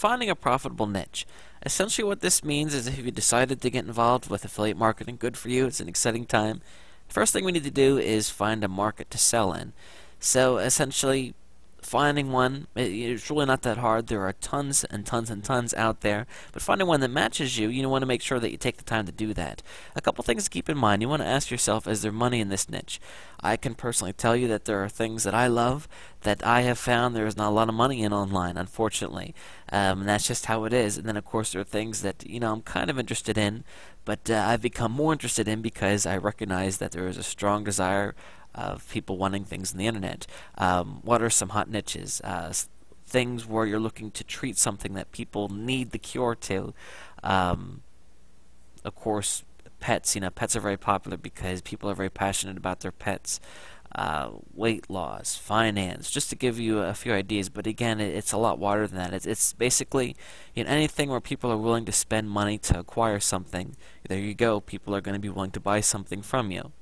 finding a profitable niche. Essentially what this means is if you decided to get involved with affiliate marketing, good for you, it's an exciting time. The first thing we need to do is find a market to sell in. So essentially finding one, it's really not that hard. There are tons and tons and tons out there, but finding one that matches you, you want to make sure that you take the time to do that. A couple things to keep in mind. You want to ask yourself, is there money in this niche? I can personally tell you that there are things that I love that I have found there is not a lot of money in online, unfortunately. And that's just how it is. And then, of course, there are things that, I'm kind of interested in, but I've become more interested in because I recognize that there is a strong desire of people wanting things on the internet. What are some hot niches? Things where you're looking to treat something that people need the cure to. Of course, pets. Pets are very popular because people are very passionate about their pets. Weight loss, finance, just to give you a few ideas. But again, it's a lot wider than that. It's basically anything where people are willing to spend money to acquire something. There you go. People are going to be willing to buy something from you.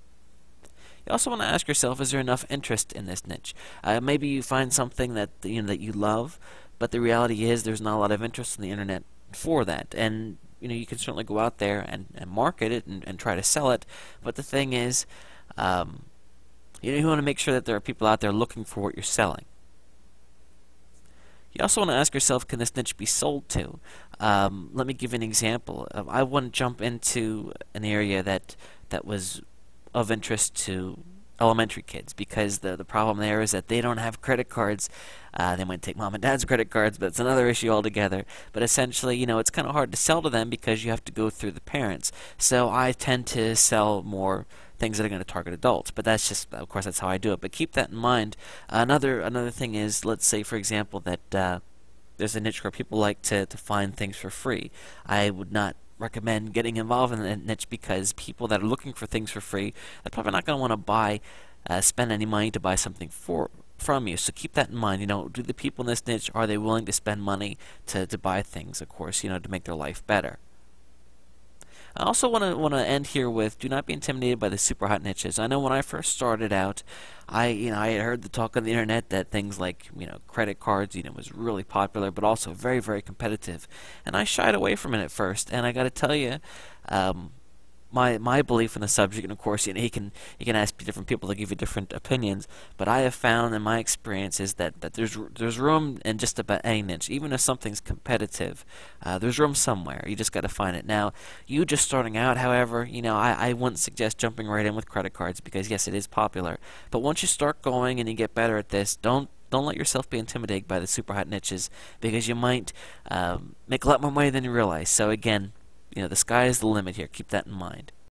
You also want to ask yourself, is there enough interest in this niche? Maybe you find something that that you love, but the reality is there's not a lot of interest in the internet for that. And you can certainly go out there and market it and try to sell it. But the thing is, you want to make sure that there are people out there looking for what you're selling. You also want to ask yourself, can this niche be sold to? Let me give you an example. I wouldn't jump into an area that was of interest to elementary kids because the problem there is that they don't have credit cards. They might take mom and dad's credit cards, but it's another issue altogether. But essentially, it's kind of hard to sell to them because you have to go through the parents. So I tend to sell more things that are going to target adults. But that's just, of course, that's how I do it. But keep that in mind. Another thing is, let's say, for example, that there's a niche where people like to find things for free. I would not recommend getting involved in that niche because people that are looking for things for free, they're probably not going to want to spend any money to buy something from you. So keep that in mind. Do the people in this niche, are they willing to spend money to buy things, of course, to make their life better? I also want to end here with, do not be intimidated by the super hot niches. I know when I first started out, I had heard the talk on the internet that things like credit cards was really popular, but also very, very competitive, and I shied away from it at first. And I got to tell you, my belief in the subject, and of course, you can ask different people to give you different opinions, but I have found in my experience is that there's room in just about any niche. Even if something's competitive, there's room somewhere. You just got to find it. Now, you just starting out, however, I wouldn't suggest jumping right in with credit cards because yes, it is popular. But once you start going and you get better at this, don't let yourself be intimidated by the super hot niches because you might make a lot more money than you realize. So again, the sky is the limit here. Keep that in mind.